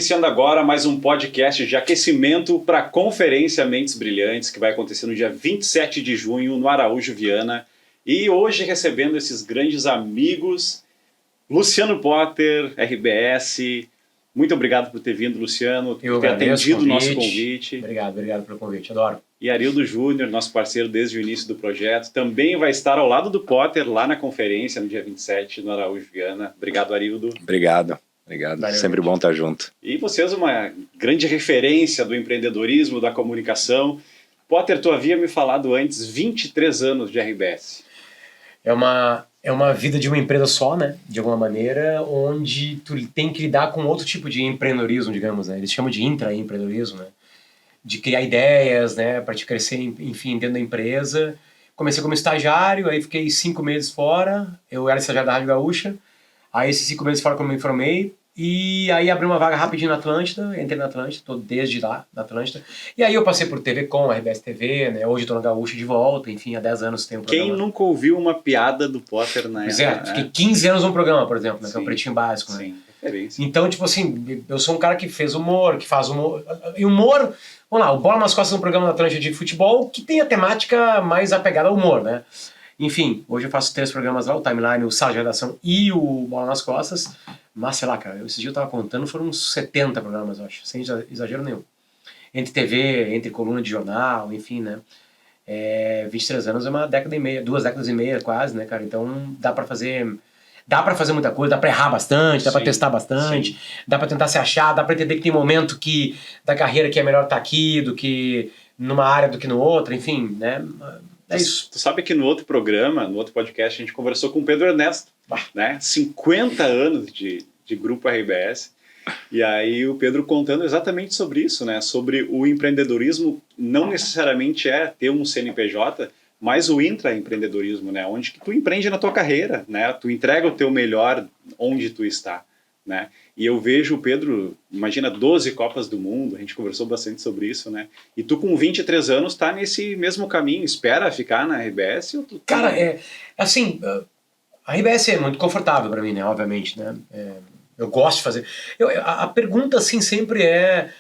iniciando agora mais um podcast de aquecimento para a Conferência Mentes Brilhantes, que vai acontecer no dia 27 de junho, no Araújo Viana. E hoje recebendo esses grandes amigos, Luciano Potter, RBS. Muito obrigado por ter vindo, Luciano, por ter atendido o nosso convite. Obrigado pelo convite, adoro. E Arildo Júnior, nosso parceiro desde o início do projeto, também vai estar ao lado do Potter lá na conferência no dia 27, no Araújo Viana. Obrigado, Arildo. Obrigado. Valeu, Sempre bom estar junto. E vocês, uma grande referência do empreendedorismo, da comunicação. Potter, tu havia me falado antes, 23 anos de RBS. É uma vida de uma empresa só, né? De alguma maneira, onde tu tem que lidar com outro tipo de empreendedorismo, digamos, né? Eles chamam de intraempreendedorismo, né? De criar ideias, né? Para te crescer, enfim, dentro da empresa. Comecei como estagiário, aí fiquei 5 meses fora. Eu era estagiário da Rádio Gaúcha. Aí esses 5 meses fora que eu me formei, e aí abri uma vaga rapidinho na Atlântida, entrei na Atlântida, estou desde lá, na Atlântida. E aí eu passei por TV Com, RBS TV, né? Hoje estou na Gaúcha de volta, enfim, há 10 anos tenho um programa. Quem nunca ouviu uma piada do Potter na Pois é, fiquei 15 anos no programa, por exemplo, né? Que é o Pretinho Básico, né? Sim, referência. Então, tipo assim, eu sou um cara que fez humor, que faz humor. E humor, vamos lá, o Bola nas Costas é um programa da Atlântida de futebol que tem a temática mais apegada ao humor, né? Enfim, hoje eu faço 3 programas lá, o Timeline, o Sala de Redação e o Bola nas Costas. Mas, sei lá, cara, esse dia eu tava contando, foram uns 70 programas, eu acho, sem exagero nenhum. Entre TV, entre coluna de jornal, enfim, né? 23 anos é uma década e meia, 2 décadas e meia quase, né, cara? Então dá pra fazer muita coisa, dá pra errar bastante, dá pra testar bastante, dá pra tentar se achar, dá pra entender que tem momento da carreira que é melhor estar aqui do que numa área do que no outro, enfim, né? É isso. Tu sabe que no outro programa, no outro podcast, a gente conversou com o Pedro Ernesto, né? 50 anos de grupo RBS. E aí o Pedro contando exatamente sobre isso, né? Sobre o empreendedorismo não necessariamente é ter um CNPJ, mas o intraempreendedorismo, né? Onde que tu empreende na tua carreira, né? Tu entrega o teu melhor onde tu está, né? E eu vejo o Pedro, imagina, 12 Copas do Mundo, a gente conversou bastante sobre isso, né? E tu com 23 anos tá nesse mesmo caminho, espera ficar na RBS? Ou tu tá... Cara, assim, a RBS é muito confortável para mim, né? Obviamente, né? Eu gosto de fazer... A pergunta, assim, sempre é...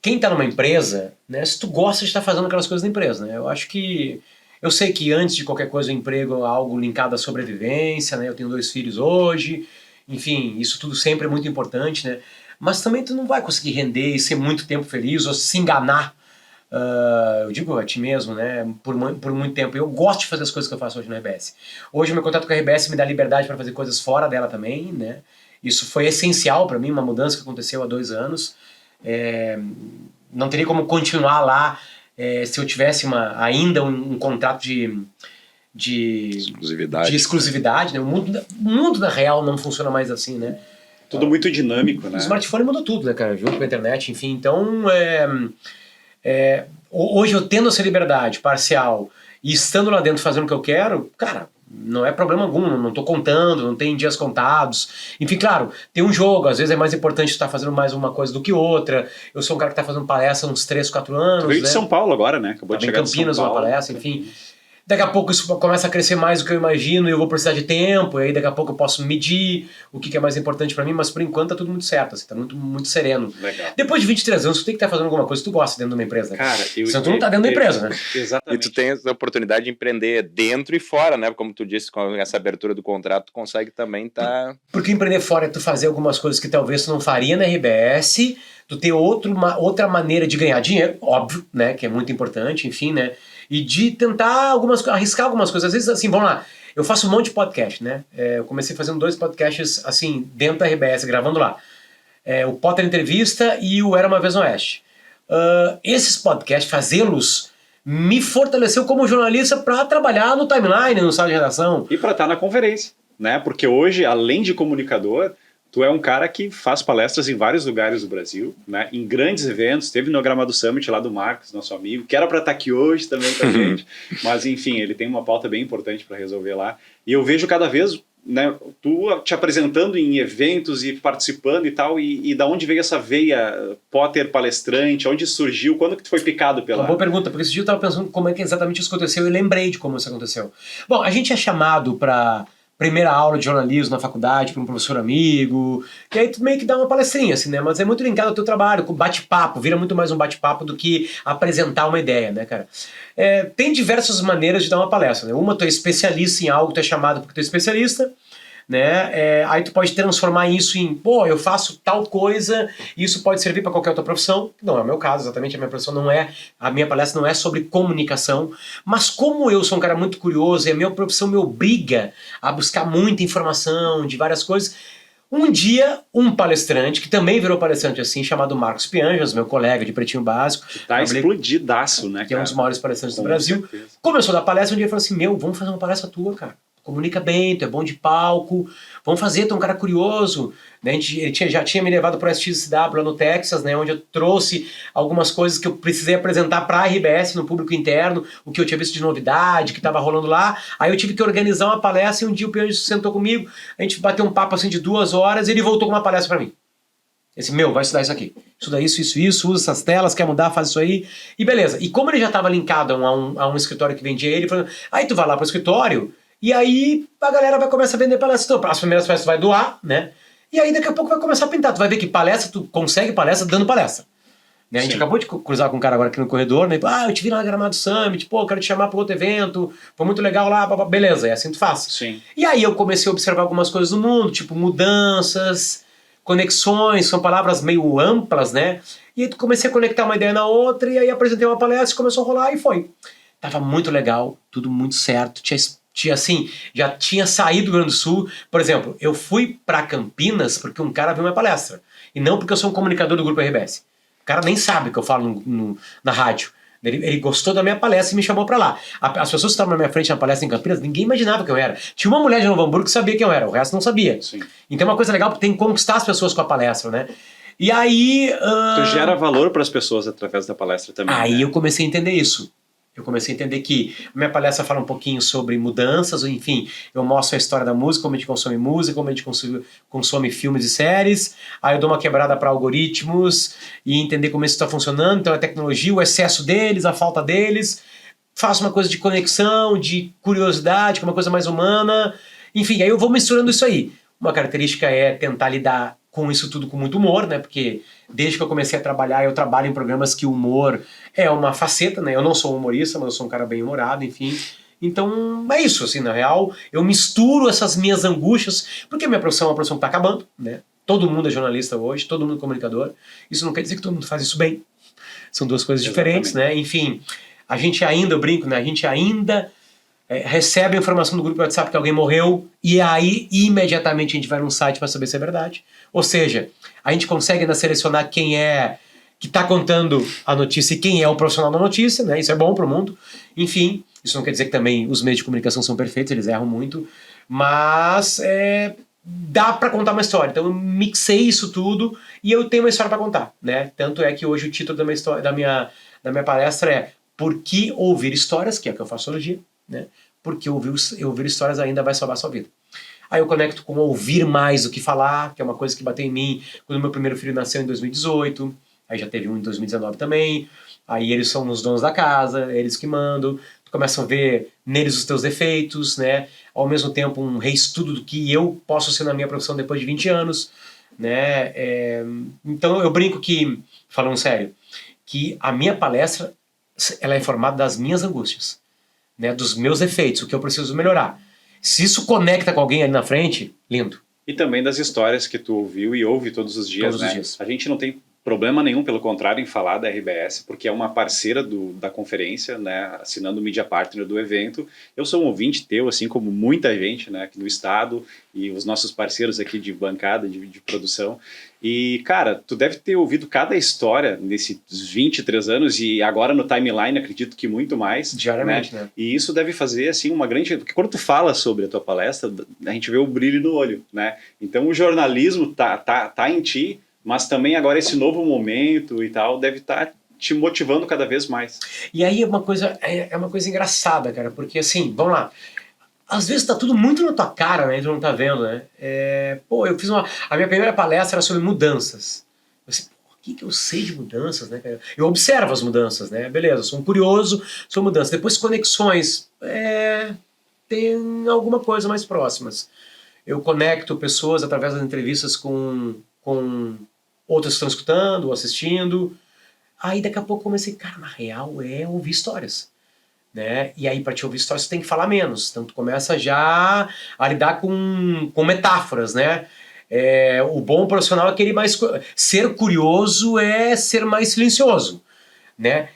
Quem tá numa empresa, né? Se tu gosta de estar fazendo aquelas coisas na empresa, né? Eu acho que... Eu sei que antes de qualquer coisa o emprego é algo linkado à sobrevivência, né? Eu tenho 2 filhos hoje... Enfim, isso tudo sempre é muito importante, né? Mas também tu não vai conseguir render e ser muito tempo feliz ou se enganar, eu digo a ti mesmo, né? Por muito tempo. Eu gosto de fazer as coisas que eu faço hoje na RBS. Hoje o meu contato com a RBS me dá liberdade para fazer coisas fora dela também, né? Isso foi essencial para mim, uma mudança que aconteceu há 2 anos. Não teria como continuar lá se eu tivesse ainda um contrato de exclusividade, né? O mundo da real não funciona mais assim, né? Tudo muito dinâmico, né? O smartphone mudou tudo, né, cara? Junto com a internet, enfim. Então, hoje eu tendo essa liberdade parcial e estando lá dentro fazendo o que eu quero, cara, não é problema algum, não tô contando, não tem dias contados. Enfim, claro, tem um jogo, às vezes é mais importante estar fazendo mais uma coisa do que outra. Eu sou um cara que tá fazendo palestra há uns 3, 4 anos, tu veio de né? São Paulo agora, né? Acabou de chegar de São Campinas, Paulo. uma palestra, enfim... Daqui a pouco isso começa a crescer mais do que eu imagino e eu vou precisar de tempo, e aí daqui a pouco eu posso medir o que é mais importante pra mim, mas por enquanto tá tudo muito certo, assim, tá muito sereno. Legal. Depois de 23 anos, tu tem que estar fazendo alguma coisa que tu gosta dentro de uma empresa, né? Cara, senão tu não tá dentro da empresa, né? Exatamente. E tu tem essa oportunidade de empreender dentro e fora, né? Como tu disse, com essa abertura do contrato, tu consegue também estar... Porque empreender fora é tu fazer algumas coisas que talvez tu não faria na RBS, tu ter outra maneira de ganhar dinheiro, óbvio, né? Que é muito importante, enfim, né? E de tentar arriscar algumas coisas. Às vezes, assim, vamos lá, eu faço um monte de podcast, né? Eu comecei fazendo 2 podcasts, assim, dentro da RBS, gravando lá. O Potter Entrevista e o Era Uma Vez no Oeste. Esses podcasts, fazê-los, me fortaleceu como jornalista para trabalhar no Timeline, no Sala de Redação. E para estar na conferência, né? Porque hoje, além de comunicador... Tu é um cara que faz palestras em vários lugares do Brasil, né? Em grandes eventos, teve no Gramado Summit lá do Marcos, nosso amigo, que era para estar aqui hoje também com a gente, mas enfim, ele tem uma pauta bem importante para resolver lá. E eu vejo cada vez, né, tu te apresentando em eventos e participando e tal, e da onde veio essa veia Potter palestrante, onde surgiu, quando que tu foi picado pela... Uma boa pergunta, porque esse dia eu estava pensando como é que exatamente isso aconteceu e lembrei de como isso aconteceu. Bom, a gente é chamado para primeira aula de jornalismo na faculdade para um professor amigo, e aí tu meio que dá uma palestrinha, assim, né? Mas é muito linkado ao teu trabalho, com bate-papo, vira muito mais um bate-papo do que apresentar uma ideia, né, cara? Tem diversas maneiras de dar uma palestra, né? Uma, tu é especialista em algo, tu é chamado porque tu é especialista, né? Aí tu pode transformar isso em, pô, eu faço tal coisa e isso pode servir para qualquer outra profissão. Não é o meu caso, exatamente, a minha palestra não é sobre comunicação, mas como eu sou um cara muito curioso e a minha profissão me obriga a buscar muita informação de várias coisas, um dia um palestrante, que também virou palestrante assim, chamado Marcos Pianjas, meu colega de Pretinho Básico, Tá explodidaço, né, que é um dos maiores palestrantes do Com Brasil, certeza. começou a dar palestra, um dia ele falou assim, vamos fazer uma palestra tua, cara. Comunica bem, tu é bom de palco, vamos fazer, tu é um cara curioso. Né? Ele já tinha me levado para o SXSW lá no Texas, né? Onde eu trouxe algumas coisas que eu precisei apresentar para a RBS no público interno, o que eu tinha visto de novidade, que estava rolando lá. Aí eu tive que organizar uma palestra e um dia o Pianjas sentou comigo, a gente bateu um papo assim de 2 horas e ele voltou com uma palestra para mim. Esse, vai estudar isso aqui. Estuda isso, usa essas telas, quer mudar, faz isso aí. E beleza. E como ele já estava linkado a um escritório que vendia ele falou, aí tu vai lá pro escritório e aí a galera vai começar a vender palestra. Então, as primeiras palestras tu vai doar, né? E aí daqui a pouco vai começar a pintar. Tu vai ver que palestra, tu consegue palestra dando palestra. Né? A gente acabou de cruzar com um cara agora aqui no corredor, né? Eu te vi lá na Gramado Summit, pô, quero te chamar para outro evento, foi muito legal lá, beleza, é assim tu faz. Sim. E aí eu comecei a observar algumas coisas no mundo, tipo mudanças, conexões, são palavras meio amplas, né? E aí comecei a conectar uma ideia na outra, e aí apresentei uma palestra, começou a rolar e foi. Tava muito legal, tudo muito certo, assim, já tinha saído do Rio Grande do Sul. Por exemplo, eu fui para Campinas porque um cara viu minha palestra, e não porque eu sou um comunicador do Grupo RBS. O cara nem sabe que eu falo na rádio. Ele gostou da minha palestra e me chamou pra lá. As pessoas que estavam na minha frente na palestra em Campinas, ninguém imaginava quem eu era. Tinha uma mulher de Novo Hamburgo que sabia quem eu era, o resto não sabia. Sim. Então é uma coisa legal porque tem que conquistar as pessoas com a palestra, né? E aí... Tu gera valor para as pessoas através da palestra também. Aí né? eu comecei a entender isso. Eu comecei a entender que a minha palestra fala um pouquinho sobre mudanças, enfim, eu mostro a história da música, como a gente consome música, como a gente consome filmes e séries, aí eu dou uma quebrada para algoritmos e entender como isso está funcionando, então a tecnologia, o excesso deles, a falta deles, faço uma coisa de conexão, de curiosidade, que é uma coisa mais humana, enfim, aí eu vou misturando isso aí. Uma característica é tentar lidar com isso tudo com muito humor, né? Porque desde que eu comecei a trabalhar, eu trabalho em programas que o humor é uma faceta, né? Eu não sou humorista, mas eu sou um cara bem humorado, enfim. Então, é isso, assim, na real, eu misturo essas minhas angústias, porque a minha profissão é uma profissão que tá acabando, né? Todo mundo é jornalista hoje, todo mundo é comunicador. Isso não quer dizer que todo mundo faz isso bem. São duas coisas diferentes, né? Enfim, a gente ainda, eu brinco, né? A gente ainda recebe a informação do grupo do WhatsApp que alguém morreu e aí imediatamente a gente vai num site para saber se é verdade. Ou seja, a gente consegue ainda selecionar quem é que está contando a notícia e quem é o profissional da notícia, né? Isso é bom para o mundo. Enfim, isso não quer dizer que também os meios de comunicação são perfeitos, eles erram muito, mas dá para contar uma história. Então eu mixei isso tudo e eu tenho uma história para contar, né? Tanto é que hoje o título da minha palestra é Por que ouvir histórias, que é o que eu faço hoje dia, né? Porque ouvir histórias ainda vai salvar a sua vida. Aí eu conecto com ouvir mais do que falar, que é uma coisa que bateu em mim quando meu primeiro filho nasceu em 2018, aí já teve um em 2019 também, aí eles são os donos da casa, eles que mandam, tu começa a ver neles os teus defeitos, né? Ao mesmo tempo um reestudo do que eu posso ser na minha profissão depois de 20 anos, né? Então eu brinco que, falando sério, que a minha palestra ela é formada das minhas angústias, né, dos meus defeitos, o que eu preciso melhorar. Se isso conecta com alguém ali na frente, lindo. E também das histórias que tu ouviu e ouve todos os dias, Todos né? os dias. A gente não tem problema nenhum, pelo contrário, em falar da RBS, porque é uma parceira da conferência, né, assinando o Media Partner do evento. Eu sou um ouvinte teu, assim como muita gente, né, aqui no estado e os nossos parceiros aqui de bancada, de produção. E, cara, tu deve ter ouvido cada história nesses 23 anos e agora no timeline, acredito que muito mais. Diariamente, né? E isso deve fazer, assim, uma grande... Porque quando tu fala sobre a tua palestra, a gente vê o brilho no olho, né? Então o jornalismo tá em ti, mas também agora esse novo momento e tal deve estar te motivando cada vez mais. E aí é uma coisa engraçada, cara, porque assim, vamos lá, às vezes tá tudo muito na tua cara, né, tu não tá vendo, né, eu fiz a minha primeira palestra era sobre mudanças, eu disse, o que eu sei de mudanças, né, cara? Eu observo as mudanças, né, beleza, eu sou um curioso, sou mudanças, depois conexões, tem alguma coisa mais próximas. Eu conecto pessoas através das entrevistas com outras que estão escutando ou assistindo. Aí daqui a pouco comecei, cara, na real é ouvir histórias. Né? E aí para te ouvir histórias você tem que falar menos. Então tu começa já a lidar com metáforas, né? O bom profissional é aquele mais... Ser curioso é ser mais silencioso. Né?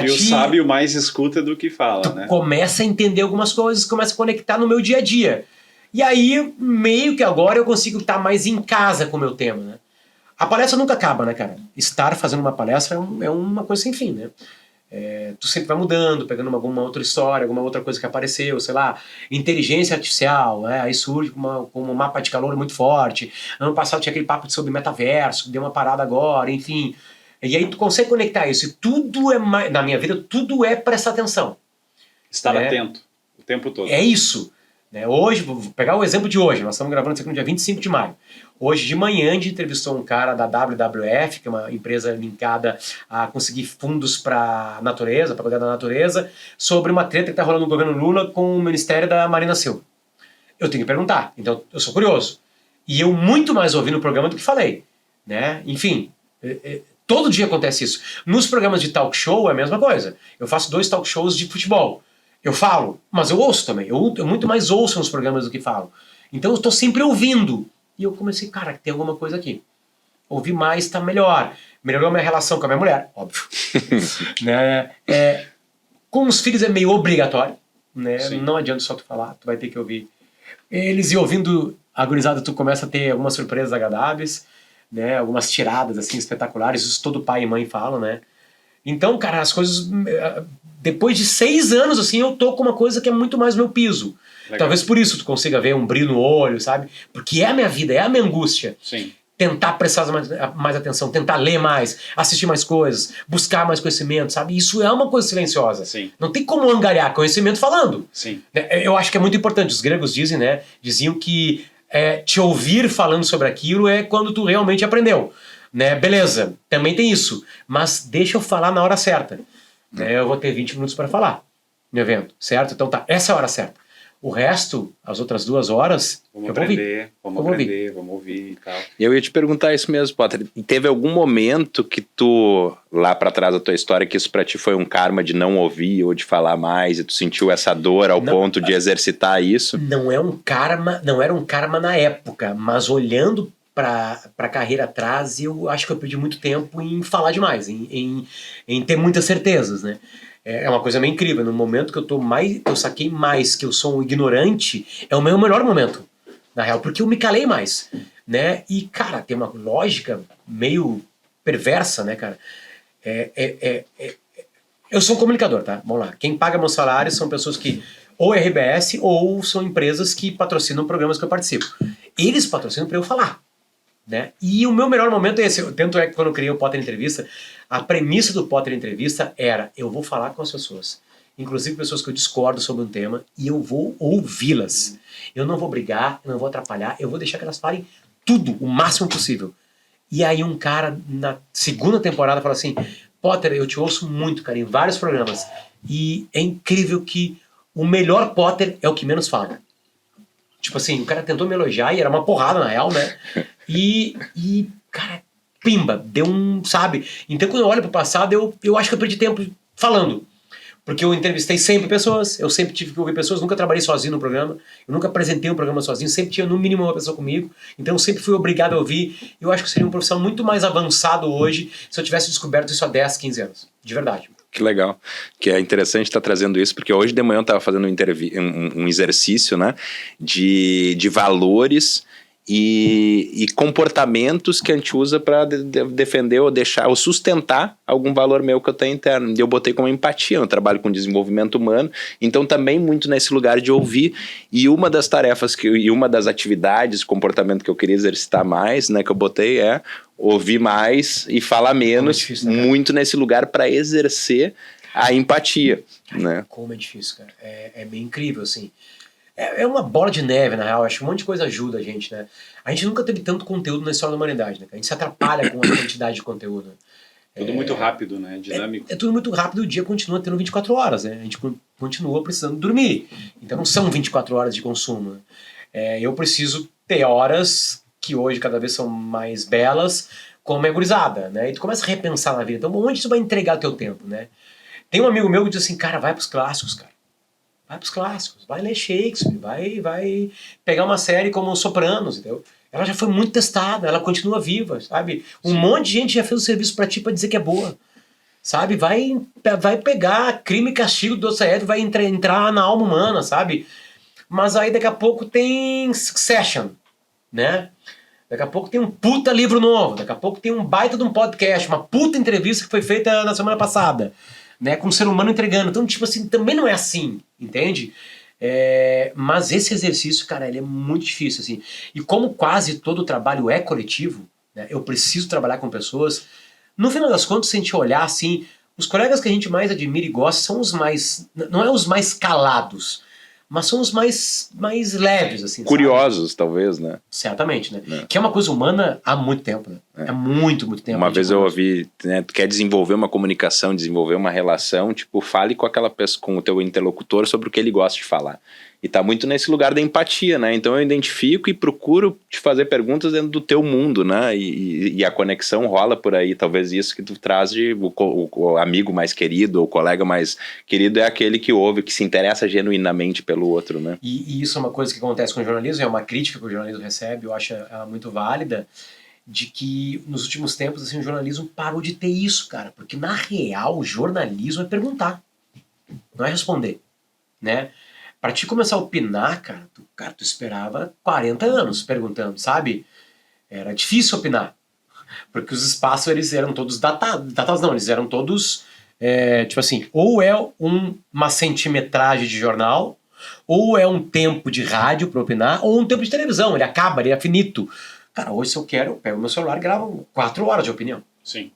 O sábio mais escuta do que fala, tu né? começa a entender algumas coisas, começa a conectar no meu dia a dia. E aí, meio que agora eu consigo estar mais em casa com o meu tema, né? A palestra nunca acaba, né, cara? Estar fazendo uma palestra é uma coisa sem fim, né? Tu sempre vai mudando, pegando alguma outra história, alguma outra coisa que apareceu, sei lá, inteligência artificial, né? Aí surge com um mapa de calor muito forte. Ano passado tinha aquele papo sobre metaverso, que deu uma parada agora, enfim. E aí tu consegue conectar isso. E tudo na minha vida, tudo é prestar atenção. Estar atento o tempo todo. É isso. Né? Hoje, vou pegar o exemplo de hoje, nós estamos gravando isso aqui no dia 25 de maio. Hoje de manhã a gente entrevistou um cara da WWF, que é uma empresa linkada a conseguir fundos para natureza, para cuidar da natureza, sobre uma treta que está rolando no governo Lula com o Ministério da Marina Silva. Eu tenho que perguntar, então eu sou curioso. E eu muito mais ouvi no programa do que falei. Né? Enfim, todo dia acontece isso. Nos programas de talk show é a mesma coisa. Eu faço 2 talk shows de futebol. Eu falo, mas eu ouço também. Eu muito mais ouço nos programas do que falo. Então eu estou sempre ouvindo. E eu comecei, cara, tem alguma coisa aqui. Ouvir mais está melhor. Melhorou a minha relação com a minha mulher, óbvio. Né? Com os filhos é meio obrigatório. Né? Não adianta só tu falar, tu vai ter que ouvir. Eles e ouvindo a gurizada, tu começa a ter algumas surpresas agradáveis, né? Algumas tiradas assim espetaculares. Isso todo pai e mãe falam, né? Então, cara, as coisas... Depois de 6 anos, assim, eu tô com uma coisa que é muito mais meu piso. Legal. Talvez por isso tu consiga ver um brilho no olho, sabe? Porque é a minha vida, é a minha angústia. Sim. Tentar prestar mais atenção, tentar ler mais, assistir mais coisas, buscar mais conhecimento, sabe? Isso é uma coisa silenciosa. Sim. Não tem como angariar conhecimento falando. Sim. Eu acho que é muito importante. Os gregos dizem, né? Diziam que te ouvir falando sobre aquilo é quando tu realmente aprendeu. Né? Beleza, também tem isso. Mas deixa eu falar na hora certa. Eu vou ter 20 minutos para falar no evento, certo? Então tá, essa é a hora certa. O resto, as outras 2 horas, vamos ouvir e tal. E eu ia te perguntar isso mesmo, Potter. Teve algum momento que tu, lá para trás da tua história, que isso para ti foi um karma de não ouvir ou de falar mais e tu sentiu essa dor ao ponto de exercitar isso? Não era um karma na época, mas olhando para a carreira atrás, eu acho que eu perdi muito tempo em falar demais, em ter muitas certezas, né? É uma coisa meio incrível. No momento que eu saquei mais que eu sou um ignorante, é o meu melhor momento, na real, porque eu me calei mais, né? E, cara, tem uma lógica meio perversa, né, cara? Eu sou um comunicador, tá? Vamos lá. Quem paga meus salários são pessoas que ou é RBS ou são empresas que patrocinam programas que eu participo. Eles patrocinam para eu falar. Né? E o meu melhor momento é esse. Tanto é que quando eu criei o Potter Entrevista, a premissa do Potter Entrevista era: eu vou falar com as pessoas, inclusive pessoas que eu discordo sobre um tema, e eu vou ouvi-las. Eu não vou brigar, eu não vou atrapalhar, eu vou deixar que elas falem tudo, o máximo possível. E aí um cara na 2ª temporada fala assim: Potter, eu te ouço muito, cara, em vários programas, e é incrível que o melhor Potter é o que menos fala. Tipo assim, o cara tentou me elogiar e era uma porrada na real, né? E cara, pimba, deu sabe? Então quando eu olho pro passado, eu acho que eu perdi tempo falando. Porque eu entrevistei sempre pessoas, eu sempre tive que ouvir pessoas, nunca trabalhei sozinho no programa, eu nunca apresentei um programa sozinho, sempre tinha no mínimo uma pessoa comigo, então eu sempre fui obrigado a ouvir. Eu acho que seria um profissional muito mais avançado hoje se eu tivesse descoberto isso há 10, 15 anos, de verdade. Que legal, que é interessante estar trazendo isso, porque hoje de manhã eu estava fazendo um exercício, né, de valores e comportamentos que a gente usa para defender ou deixar ou sustentar algum valor meu que eu tenho interno. E eu botei como empatia, eu trabalho com desenvolvimento humano, então também muito nesse lugar de ouvir. E uma das tarefas e uma das atividades, comportamento que eu queria exercitar mais, né, que eu botei é ouvir mais e falar menos, difícil, né, muito nesse lugar para exercer a empatia. Cara, né? Como é difícil, cara. É bem incrível, assim. É uma bola de neve, na real. Acho que um monte de coisa ajuda a gente, né? A gente nunca teve tanto conteúdo na história da humanidade, né? A gente se atrapalha com a quantidade de conteúdo. Tudo muito rápido, né? Dinâmico. É tudo muito rápido, o dia continua tendo 24 horas, né? A gente continua precisando dormir. Então não são 24 horas de consumo. Eu preciso ter horas que hoje cada vez são mais belas, como é gurizada, né? E tu começa a repensar na vida. Então onde tu vai entregar o teu tempo, né? Tem um amigo meu que diz assim, cara, vai pros clássicos, cara. Vai pros clássicos, vai ler Shakespeare, vai pegar uma série como Sopranos, entendeu? Ela já foi muito testada, ela continua viva, sabe? Um monte de gente já fez o serviço pra ti pra dizer que é boa, sabe? Vai pegar Crime e Castigo do Dostoiévski, vai entrar na alma humana, sabe? Mas aí daqui a pouco tem Succession, né? Daqui a pouco tem um puta livro novo, daqui a pouco tem um baita de um podcast, uma puta entrevista que foi feita na semana passada, né? Com um ser humano entregando. Então, tipo assim, também não é assim, entende? Mas esse exercício, cara, ele é muito difícil, assim. E como quase todo trabalho é coletivo, né, eu preciso trabalhar com pessoas. No final das contas, se a gente olhar assim, os colegas que a gente mais admira e gosta são os mais, não é os mais calados, mas são os mais leves, assim. Curiosos, sabe? Talvez, né? Certamente, né? Que é uma coisa humana há muito tempo, né? Há muito tempo. Uma vez eu ouvi, né, tu quer desenvolver uma comunicação, desenvolver uma relação, tipo, fale com aquela pessoa, com o teu interlocutor sobre o que ele gosta de falar. E tá muito nesse lugar da empatia, né? Então eu identifico e procuro te fazer perguntas dentro do teu mundo, né? E a conexão rola por aí. Talvez isso que tu traz de o amigo mais querido, ou o colega mais querido é aquele que ouve, que se interessa genuinamente pelo outro, né? E isso é uma coisa que acontece com o jornalismo, é uma crítica que o jornalismo recebe, eu acho ela muito válida, de que nos últimos tempos assim, o jornalismo parou de ter isso, cara. Porque na real o jornalismo é perguntar, não é responder, né? Pra te começar a opinar, cara, tu esperava 40 anos perguntando, sabe? Era difícil opinar. Porque os espaços, eles eram todos datados não, eles eram todos, tipo assim, ou é uma centimetragem de jornal, ou é um tempo de rádio pra opinar, ou um tempo de televisão, ele acaba, ele é finito. Cara, hoje se eu quero, eu pego meu celular e gravo 4 horas de opinião. Sim.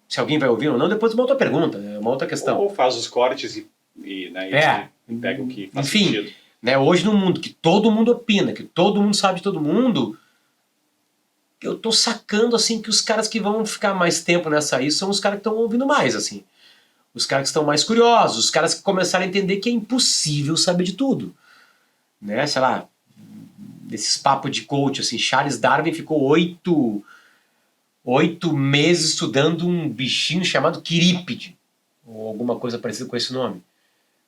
Se alguém vai ouvir ou não, depois é uma outra pergunta, é uma outra questão. Ou faz os cortes e pega o que faz sentido. Né, hoje no mundo que todo mundo opina, que todo mundo sabe de todo mundo, eu tô sacando assim que os caras que vão ficar mais tempo nessa aí são os caras que estão ouvindo mais, assim. Os caras que estão mais curiosos, os caras que começaram a entender que é impossível saber de tudo. Né, sei lá, desses papos de coach, assim, Charles Darwin ficou 8 meses estudando um bichinho chamado quirípide, ou alguma coisa parecida com esse nome.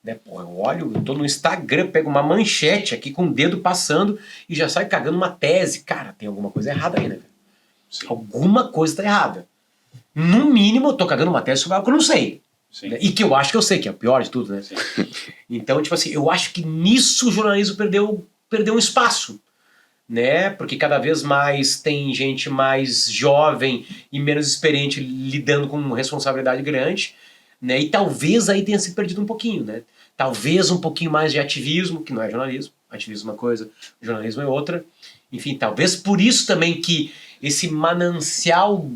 Né? Pô, eu tô no Instagram, pego uma manchete aqui com o dedo passando e já sai cagando uma tese. Cara, tem alguma coisa errada aí, né? Alguma coisa tá errada. No mínimo, eu tô cagando uma tese sobre algo que eu não sei. Né? E que eu acho que eu sei, que é o pior de tudo, né? Então, tipo assim, eu acho que nisso o jornalismo perdeu um espaço. Né? Porque cada vez mais tem gente mais jovem e menos experiente lidando com responsabilidade grande. Né? E talvez aí tenha se perdido um pouquinho, né? Talvez um pouquinho mais de ativismo, que não é jornalismo. Ativismo é uma coisa, jornalismo é outra. Enfim, talvez por isso também que esse manancial,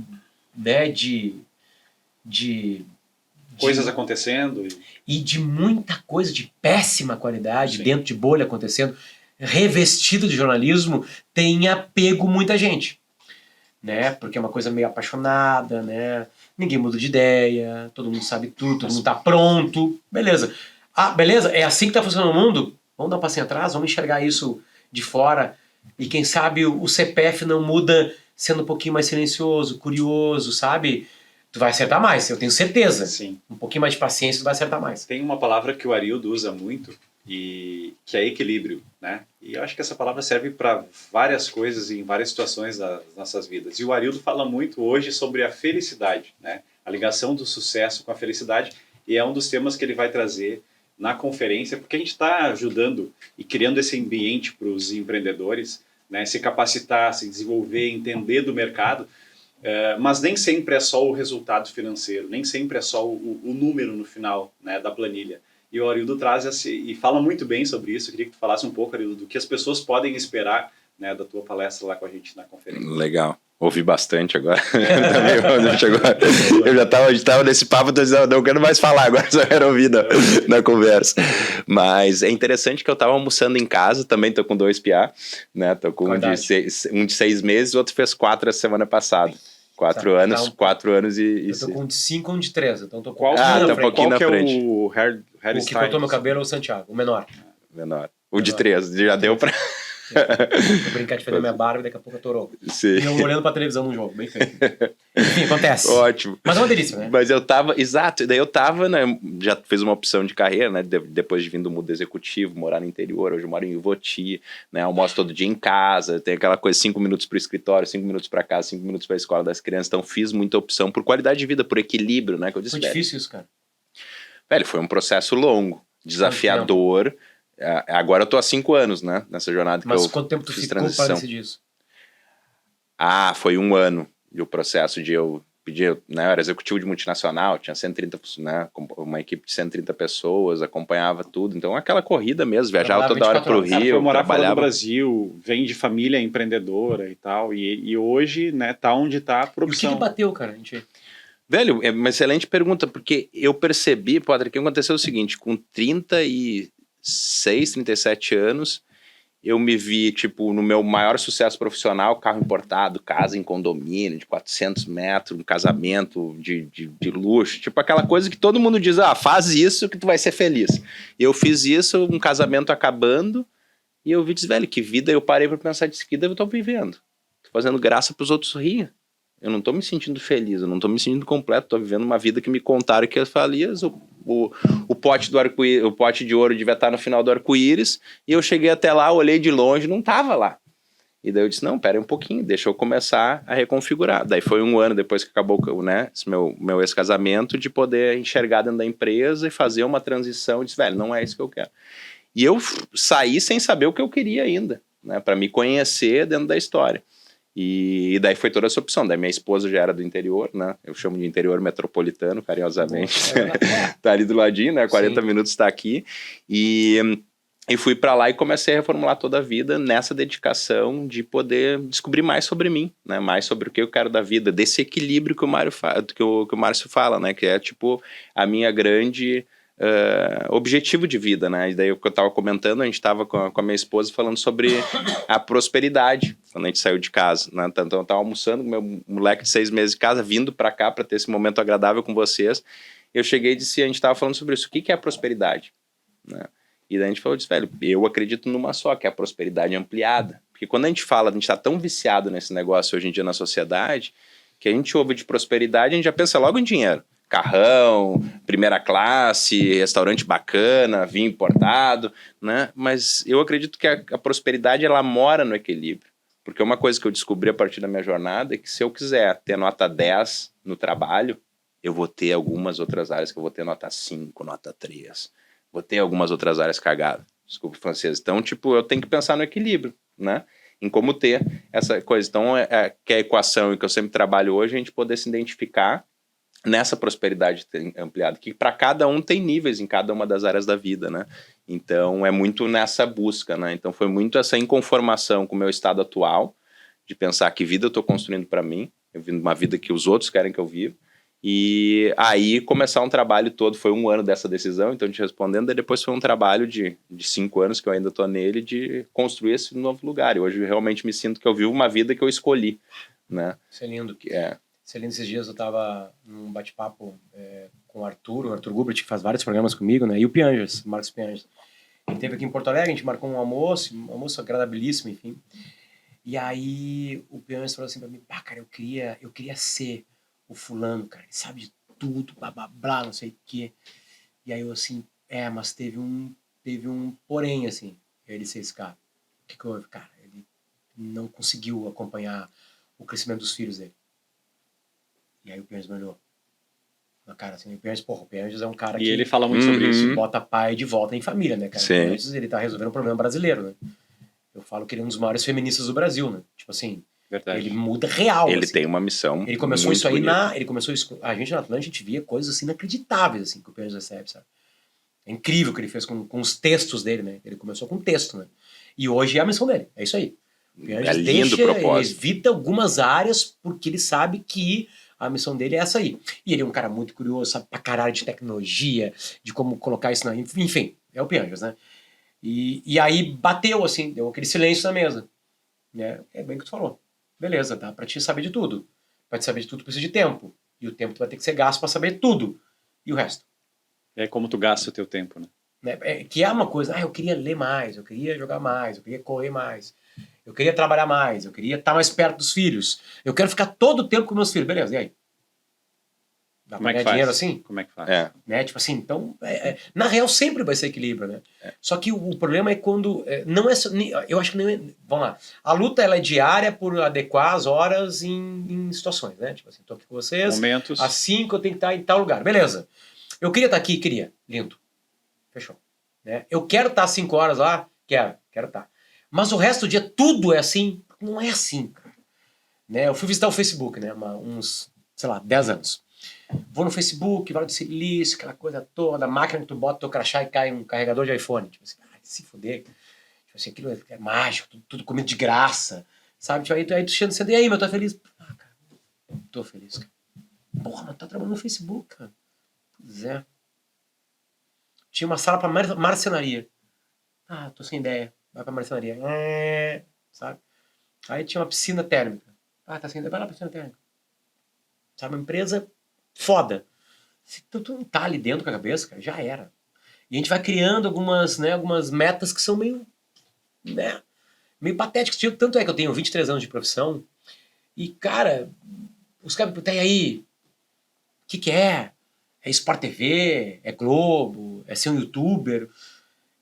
né, de coisas acontecendo. E de muita coisa de péssima qualidade dentro de bolha acontecendo, revestido de jornalismo, tenha pego muita gente. Né? Porque é uma coisa meio apaixonada, né? Ninguém muda de ideia, todo mundo sabe tudo, todo mundo tá pronto, beleza. Ah, beleza, é assim que tá funcionando o mundo? Vamos dar um passinho atrás, vamos enxergar isso de fora, e quem sabe o CPF não muda sendo um pouquinho mais silencioso, curioso, sabe? Tu vai acertar mais, eu tenho certeza. Sim. Um pouquinho mais de paciência, tu vai acertar mais. Tem uma palavra que o Arildo usa muito, e que é equilíbrio, né? E eu acho que essa palavra serve para várias coisas em várias situações das nossas vidas. E o Arildo fala muito hoje sobre a felicidade, né? A ligação do sucesso com a felicidade, e é um dos temas que ele vai trazer na conferência, porque a gente está ajudando e criando esse ambiente para os empreendedores, né? Se capacitar, se desenvolver, entender do mercado, mas nem sempre é só o resultado financeiro, nem sempre é só o número no final, né, da planilha. E o Arildo traz e fala muito bem sobre isso. Eu queria que tu falasse um pouco, Arildo, do que as pessoas podem esperar, né, da tua palestra lá com a gente na conferência. Legal. Ouvi bastante agora. Eu já estava nesse papo, não quero mais falar, agora só quero ouvir na conversa. Mas é interessante que eu estava almoçando em casa, também tô com 2 PA, né? Tô com um de 6 meses, o outro fez 4 a semana passada. 4 Sabe? anos, Então, 4 anos e... eu tô com um de 5 e um de 3, então tô com Qual, Ah, tá um frente. pouquinho qual que na é frente. o O que hairstyle? cortou meu cabelo é o Santiago, o menor. Menor. O de Menor. 3, já deu pra... Vou brincar de fazer minha barba e daqui a pouco atorou. Sim. E eu olhando pra televisão num jogo, bem feito. Enfim, acontece. Ótimo. Mas é uma delícia, né? Mas eu tava, exato, e daí eu tava, né, já fiz uma opção de carreira, né, depois de vir do mundo executivo, morar no interior, hoje eu moro em Ivoti, né, almoço todo dia em casa, tem aquela coisa, 5 minutos pro escritório, 5 minutos pra casa, 5 minutos pra escola das crianças, então fiz muita opção por qualidade de vida, por equilíbrio, né, que eu disse, Foi difícil isso, cara. velho, foi um processo longo, desafiador, agora eu tô há 5 anos, né, nessa jornada Mas que eu quanto tempo tu fiz ficou transição. para decidir isso? Ah, foi 1 ano, e o processo de eu pedir, né, eu era executivo de multinacional, tinha 130, né, uma equipe de 130 pessoas, acompanhava tudo, então aquela corrida mesmo, viajava Trabalhava toda hora 24 pro horas. Cara, foi Rio, morar fora do trabalhava... Brasil, vem de família empreendedora e tal, e hoje, né, tá onde tá por E o que opção. bateu, cara? A gente... Velho, é uma excelente pergunta, porque eu percebi, Padre, que aconteceu o seguinte, com 36, 37 anos, eu me vi, tipo, no meu maior sucesso profissional, carro importado, casa em condomínio de 400 metros, um casamento de luxo, tipo aquela coisa que todo mundo diz, ah, faz isso que tu vai ser feliz. E eu fiz isso, um casamento acabando, e eu vi, disse, velho, que vida, eu parei pra pensar, disse, que vida eu tô vivendo? Tô fazendo graça pros outros rir. Eu não tô me sentindo feliz, eu não tô me sentindo completo, tô vivendo uma vida que me contaram que eu falei, o pote do arco-íris, o pote de ouro devia estar no final do arco-íris, e eu cheguei até lá, olhei de longe, não tava lá. E daí eu disse, não, pera aí um pouquinho, deixa eu começar a reconfigurar. Daí foi 1 ano depois que acabou, né, esse meu ex-casamento, de poder enxergar dentro da empresa e fazer uma transição. Eu disse, velho, não é isso que eu quero. E eu saí sem saber o que eu queria ainda, né, para me conhecer dentro da história. E daí foi toda essa opção. Daí minha esposa já era do interior, né? Eu chamo de interior metropolitano, carinhosamente. Tá ali do ladinho, né? 40 Sim. minutos tá aqui. E fui pra lá e comecei a reformular toda a vida nessa dedicação de poder descobrir mais sobre mim, né? Mais sobre o que eu quero da vida, desse equilíbrio que o Mário que o Márcio fala, né? Que é tipo a minha grande objetivo de vida, né? E daí o que eu tava comentando, a gente tava com a minha esposa falando sobre a prosperidade quando a gente saiu de casa, né? Então eu tava almoçando com meu moleque de 6 meses de casa, vindo pra cá pra ter esse momento agradável com vocês. Eu cheguei e disse, a gente tava falando sobre isso, o que é a prosperidade, né? E daí a gente falou disso, velho, eu acredito numa só, que é a prosperidade ampliada. Porque quando a gente fala, a gente tá tão viciado nesse negócio hoje em dia na sociedade, que a gente ouve de prosperidade, a gente já pensa logo em dinheiro. Carrão, primeira classe, restaurante bacana, vinho importado, né? Mas eu acredito que a prosperidade, ela mora no equilíbrio. Porque uma coisa que eu descobri a partir da minha jornada é que se eu quiser ter nota 10 no trabalho, eu vou ter algumas outras áreas que eu vou ter nota 5, nota 3. Vou ter algumas outras áreas cagadas. Desculpa o francês. Então, tipo, eu tenho que pensar no equilíbrio, né? Em como ter essa coisa. Então, que é a equação em que eu sempre trabalho hoje, a gente poder se identificar nessa prosperidade ampliada, que para cada um tem níveis em cada uma das áreas da vida, né? Então, é muito nessa busca, né? Então, foi muito essa inconformação com o meu estado atual, de pensar que vida eu estou construindo para mim, eu vivo uma vida que os outros querem que eu viva, e aí começar um trabalho todo, foi 1 ano dessa decisão, então te respondendo, e depois foi um trabalho de 5 anos que eu ainda estou nele, de construir esse novo lugar, e hoje eu realmente me sinto que eu vivo uma vida que eu escolhi, né? Isso é lindo. Que é... Excelente, esses dias eu estava num bate-papo com o Arthur Gubert, que faz vários programas comigo, né? E o Pianges, o Marcos Pianges. Ele esteve aqui em Porto Alegre, a gente marcou um almoço agradabilíssimo, enfim. E aí o Pianges falou assim pra mim, pá, cara, eu queria ser o fulano, cara, ele sabe de tudo, blá, blá, blá, não sei o quê. E aí eu assim, mas teve um porém, assim, ele disse esse cara. O que houve? Cara, ele não conseguiu acompanhar o crescimento dos filhos dele. E aí o Pianges me olhou na cara assim, o Pianges é um cara que... E ele fala muito sobre isso. Bota pai de volta em família, né, cara? Sim. O Pianges, ele tá resolvendo um problema brasileiro, né? Eu falo que ele é um dos maiores feministas do Brasil, né? Tipo assim, Verdade. ele muda real. Ele assim. tem uma missão. Ele começou muito isso aí bonita. ele começou isso, a gente na Atlântica, a gente via coisas assim inacreditáveis assim que o Pianges recebe, sabe? É incrível o que ele fez com os textos dele, né? Ele começou com texto, né? E hoje é a missão dele, é isso aí. O Pianges lindo ele propósito. evita algumas áreas porque ele sabe que a missão dele é essa aí. E ele é um cara muito curioso, sabe pra caralho de tecnologia, de como colocar isso na... Enfim, é o Pianges, né? E aí bateu, assim, deu aquele silêncio na mesa. Né? É bem o que tu falou. Beleza, dá pra te saber de tudo. Pra te saber de tudo, tu precisa de tempo. E o tempo tu vai ter que ser gasto pra saber tudo. E o resto? É como tu gasta o teu tempo, né? Que é uma coisa, eu queria ler mais, eu queria jogar mais, eu queria correr mais, eu queria trabalhar mais, eu queria estar mais perto dos filhos, eu quero ficar todo o tempo com meus filhos, beleza, e aí? Dá Como é pra que ganhar dinheiro faz? assim? Como é que faz? Né? Tipo assim, então, na real sempre vai ser equilíbrio, né? Só que o problema é quando, não é, eu acho que não é, vamos lá, a luta ela é diária por adequar as horas em situações, né? Tipo assim, tô aqui com vocês, Momentos. às 5 eu tenho que estar em tal lugar, beleza. Eu queria estar aqui, lindo. Fechou. Né? Eu quero estar 5 horas lá? Quero estar. Mas o resto do dia, tudo é assim? Não é assim, cara. Né? Eu fui visitar o Facebook, né? uns, sei lá, 10 anos. Vou no Facebook, Vale do Silício, aquela coisa toda, a máquina que tu bota teu crachá e cai um carregador de iPhone. Tipo assim, se fuder. Tipo assim, aquilo é mágico, tudo comida de graça. Sabe? Tipo, aí tu senta, e aí, meu, tá feliz? Cara, tô feliz, cara. Porra, mas tá trabalhando no Facebook, cara. Pois é. Tinha uma sala pra marcenaria. Tô sem ideia. Vai pra marcenaria. Sabe? Aí tinha uma piscina térmica. Tá sem ideia. Vai lá pra piscina térmica. Sabe? Uma empresa foda. Se tu não tá ali dentro com a cabeça, cara, já era. E a gente vai criando algumas metas que são meio patéticas. Tanto é que eu tenho 23 anos de profissão e, cara, os caras me perguntam, e aí? O que é? É Sport TV? É Globo? É ser um youtuber?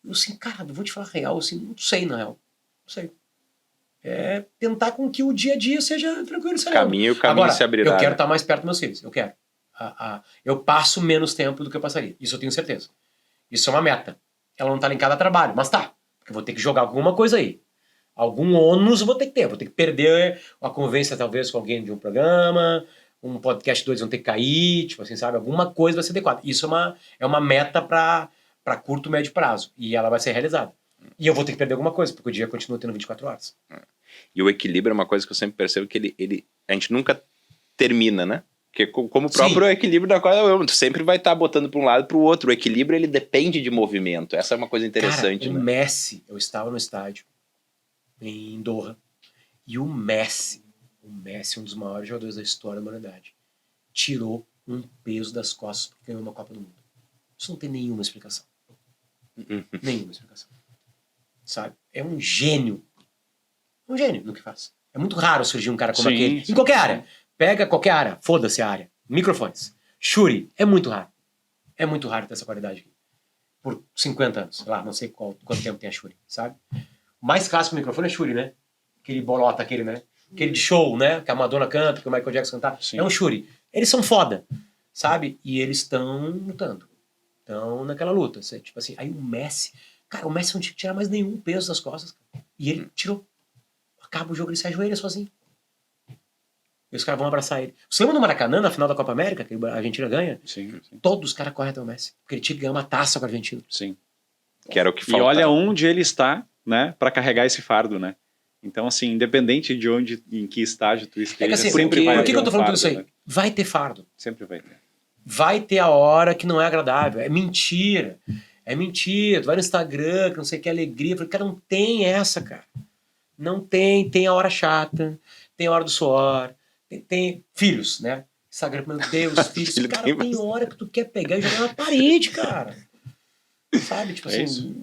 Eu assim, cara, eu vou te falar a real, assim, não sei na real. Não sei. É tentar com que o dia a dia seja tranquilo. O caminho Agora, se abrirá. eu quero estar mais perto dos meus filhos. Eu quero. Eu passo menos tempo do que eu passaria. Isso eu tenho certeza. Isso é uma meta. Ela não está linkada a trabalho, mas tá. Porque eu vou ter que jogar alguma coisa aí. Algum ônus eu vou ter que ter. Vou ter que perder a convivência, talvez, com alguém de um programa. Um podcast 2 vão ter que cair. Tipo assim, sabe? Alguma coisa vai ser adequada. Isso é uma meta para curto, médio prazo. E ela vai ser realizada. E eu vou ter que perder alguma coisa, porque o dia continua tendo 24 horas. E o equilíbrio é uma coisa que eu sempre percebo que a gente nunca termina, né? Porque como o próprio equilíbrio da coisa, tu sempre vai estar botando para um lado e para o outro. O equilíbrio, ele depende de movimento. Essa é uma coisa interessante, cara, né? O Messi, eu estava no estádio em Doha, e o Messi, um dos maiores jogadores da história da humanidade, tirou um peso das costas porque ganhou uma Copa do Mundo. Isso não tem nenhuma explicação. Nenhuma explicação. Sabe? É um gênio. Um gênio no que faz. É muito raro surgir um cara como aquele. Em qualquer área. Pega qualquer área. Foda-se a área. Microfones. Shuri. É muito raro. É muito raro ter essa qualidade aqui. Por 50 anos. Sei lá, não sei quanto tempo tem a Shuri. Sabe? O mais clássico do microfone é Shuri, né? Aquele bolota, né? Aquele de show, né? Que a Madonna canta, que o Michael Jackson canta. Sim. É um Shuri. Eles são foda. Sabe? E eles estão lutando. Estão naquela luta. Tipo assim, aí o Messi... Cara, o Messi não tinha que tirar mais nenhum peso das costas. Cara. E ele tirou. Acaba o jogo, ele se ajoelha sozinho. E os caras vão abraçar ele. Você lembra no Maracanã, na final da Copa América, que a Argentina ganha? Sim. Todos os caras correm até o Messi. Porque ele tinha que ganhar uma taça com a Argentina. Sim. Que era o que faltava. E olha onde ele está, né, para carregar esse fardo, né? Então, assim, independente de onde, em que estágio tu esteja, assim, sempre vai ter. Por que eu tô falando fardo, tudo isso aí? né? Vai ter fardo. Sempre vai ter. Vai ter a hora que não é agradável. É mentira. É mentira. Tu vai no Instagram, que não sei o que, alegria. Eu falei, cara, não tem essa, cara. Não tem. Tem a hora chata, tem a hora do suor, tem filhos, né? Instagram, meu Deus, filhos. Cara, tem hora que tu quer pegar e jogar na parede, cara. Sabe? Tipo assim,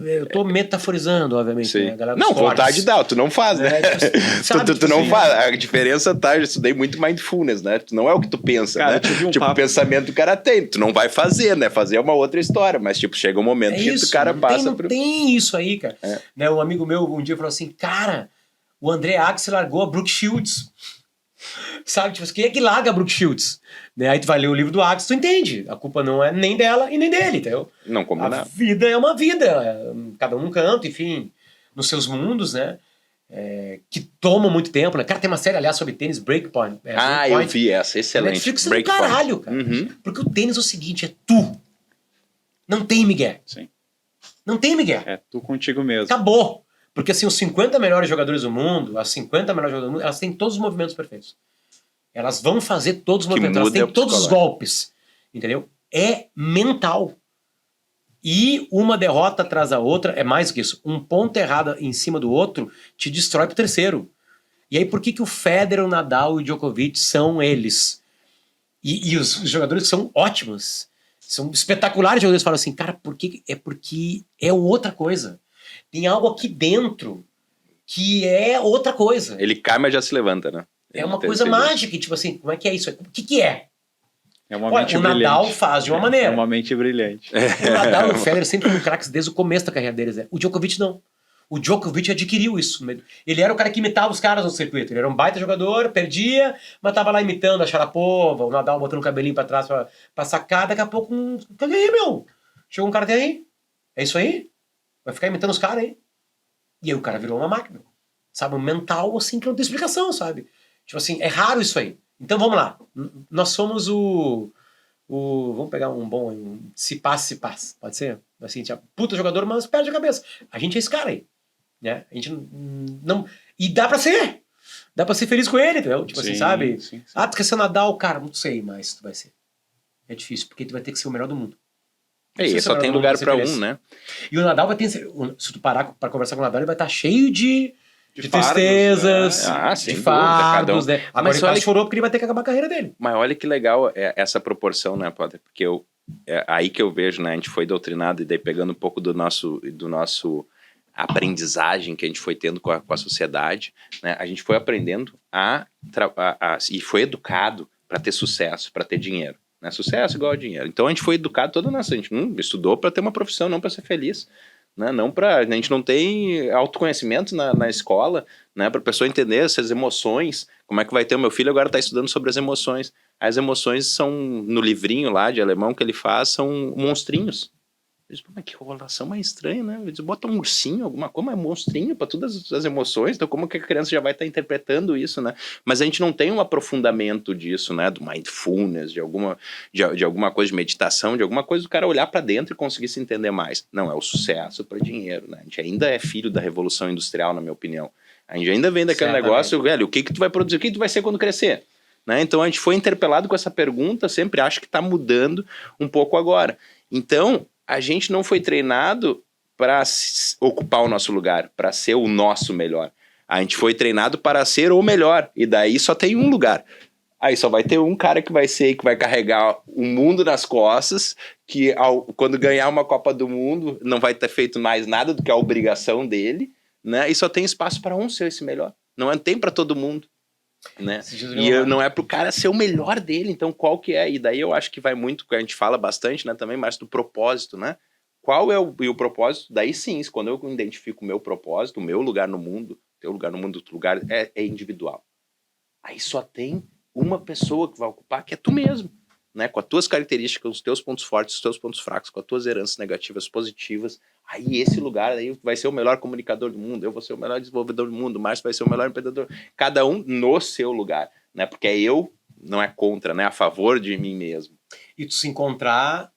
eu tô metaforizando, obviamente. Né? Não, vontade dá, tu não faz, né? Tipo, sabe, tu não faz. A diferença tá, eu estudei muito mindfulness, né? Tu não é o que tu pensa, cara, né? Tipo, o pensamento que o cara tem, tu não vai fazer, né? Fazer é uma outra história, mas tipo, chega um momento que o cara passa por... tem isso aí, cara. Né? Um amigo meu um dia falou assim, cara, o André Agassi largou a Brooke Shields. Sabe, tipo, quem é que larga a Brooke Shields? Né? Aí tu vai ler o livro do Agassi, tu entende. A culpa não é nem dela e nem dele, entendeu? Não combina. A vida é uma vida, cada um num canto, enfim, nos seus mundos, né? Que tomam muito tempo, né? Cara, tem uma série, aliás, sobre tênis, Breakpoint. Eu vi essa, excelente. Netflix é do caralho, cara. Porque o tênis é o seguinte, é tu. Não tem migué. Sim. Não tem migué. É tu contigo mesmo. Acabou. Porque assim, os 50 melhores jogadores do mundo, as 50 melhores jogadoras do mundo, elas têm todos os movimentos perfeitos. Elas vão fazer todos os movimentos, elas têm todos os golpes. Entendeu? É mental. E uma derrota atrás da outra é mais do que isso. Um ponto errado em cima do outro te destrói pro terceiro. E aí, por que o Federer, o Nadal e o Djokovic são eles? E os jogadores que são ótimos, são espetaculares jogadores, falam assim, cara, porque é outra coisa. Tem algo aqui dentro que é outra coisa. Ele cai, mas já se levanta, né? É uma coisa mágica, tipo assim, como é que é isso? O que é? É uma mente o brilhante. Nadal faz de uma maneira. É uma mente brilhante. O Nadal e o Federer sempre foram craques desde o começo da carreira deles. O Djokovic não. O Djokovic adquiriu isso. Ele era o cara que imitava os caras no circuito. Ele era um baita jogador, perdia, mas tava lá imitando a Sharapova, o Nadal botando o cabelinho pra trás pra sacar. Daqui a pouco, cadê aí, meu? Chegou um cara até aí. É isso aí? Vai ficar imitando os caras aí. E aí o cara virou uma máquina. Sabe? Um mental assim que não tem explicação, sabe? Tipo assim, é raro isso aí. Então vamos lá. Nós somos vamos pegar um bom, se passa. Pode ser? Assim, tipo, puta jogador, mas perde a cabeça. A gente é esse cara aí. Né? A gente não. E dá pra ser! Dá pra ser feliz com ele, entendeu? Tipo assim, sabe? Sim. Ah, tu quer ser Nadal? Cara, não sei, mas tu vai ser. É difícil, porque tu vai ter que ser o melhor do mundo. E só tem lugar pra um, né? E o Nadal vai ter. Se tu parar pra conversar com o Nadal, ele vai estar cheio de fardos, tristezas, né? de fardos, né? Agora ele quase chorou porque ele vai ter que acabar a carreira dele. Mas olha que legal essa proporção, né, Potter? Porque aí que eu vejo, né? A gente foi doutrinado, e daí pegando um pouco do nosso aprendizagem que a gente foi tendo com a sociedade, né? A gente foi aprendendo e foi educado para ter sucesso, para ter dinheiro. Né? Sucesso igual a dinheiro. Então a gente foi educado toda a nossa. A gente estudou para ter uma profissão, não para ser feliz. Né? A gente não tem autoconhecimento na escola, né? Para a pessoa entender essas emoções. Como é que vai ter? O meu filho agora está estudando sobre as emoções. As emoções são, no livrinho lá de alemão que ele faz, são monstrinhos. Eles dizem, mas que relação mais estranha, né? Eles botam um ursinho, alguma coisa, mas monstrinho para todas as emoções. Então, como que a criança já vai estar interpretando isso, né? Mas a gente não tem um aprofundamento disso, né? Do mindfulness, de alguma coisa de meditação, de alguma coisa do cara olhar para dentro e conseguir se entender mais. Não, é o sucesso para dinheiro, né? A gente ainda é filho da Revolução Industrial, na minha opinião. A gente ainda vem daquele negócio, velho, o que tu vai produzir, o que tu vai ser quando crescer? Né? Então, a gente foi interpelado com essa pergunta, sempre acho que está mudando um pouco agora. Então, a gente não foi treinado para ocupar o nosso lugar, para ser o nosso melhor. A gente foi treinado para ser o melhor, e daí só tem um lugar. Aí só vai ter um cara que vai carregar o mundo nas costas, que quando ganhar uma Copa do Mundo não vai ter feito mais nada do que a obrigação dele, né? E só tem espaço para um ser esse melhor. Não tem para todo mundo. Né? E não é pro cara ser o melhor dele, então qual que é? E daí eu acho que vai muito, que a gente fala bastante, né, também, mas do propósito, né? Qual é o propósito? Daí sim, quando eu identifico o meu propósito, o meu lugar no mundo, teu lugar no mundo, outro lugar, é individual. Aí só tem uma pessoa que vai ocupar, que é tu mesmo, né? Com as tuas características, os teus pontos fortes, os teus pontos fracos, com as tuas heranças negativas, positivas. Aí esse lugar aí vai ser o melhor comunicador do mundo, eu vou ser o melhor desenvolvedor do mundo, o Márcio vai ser o melhor empreendedor. Cada um no seu lugar, né? Porque eu, não é contra, né? A favor de mim mesmo. E tu se encontrar,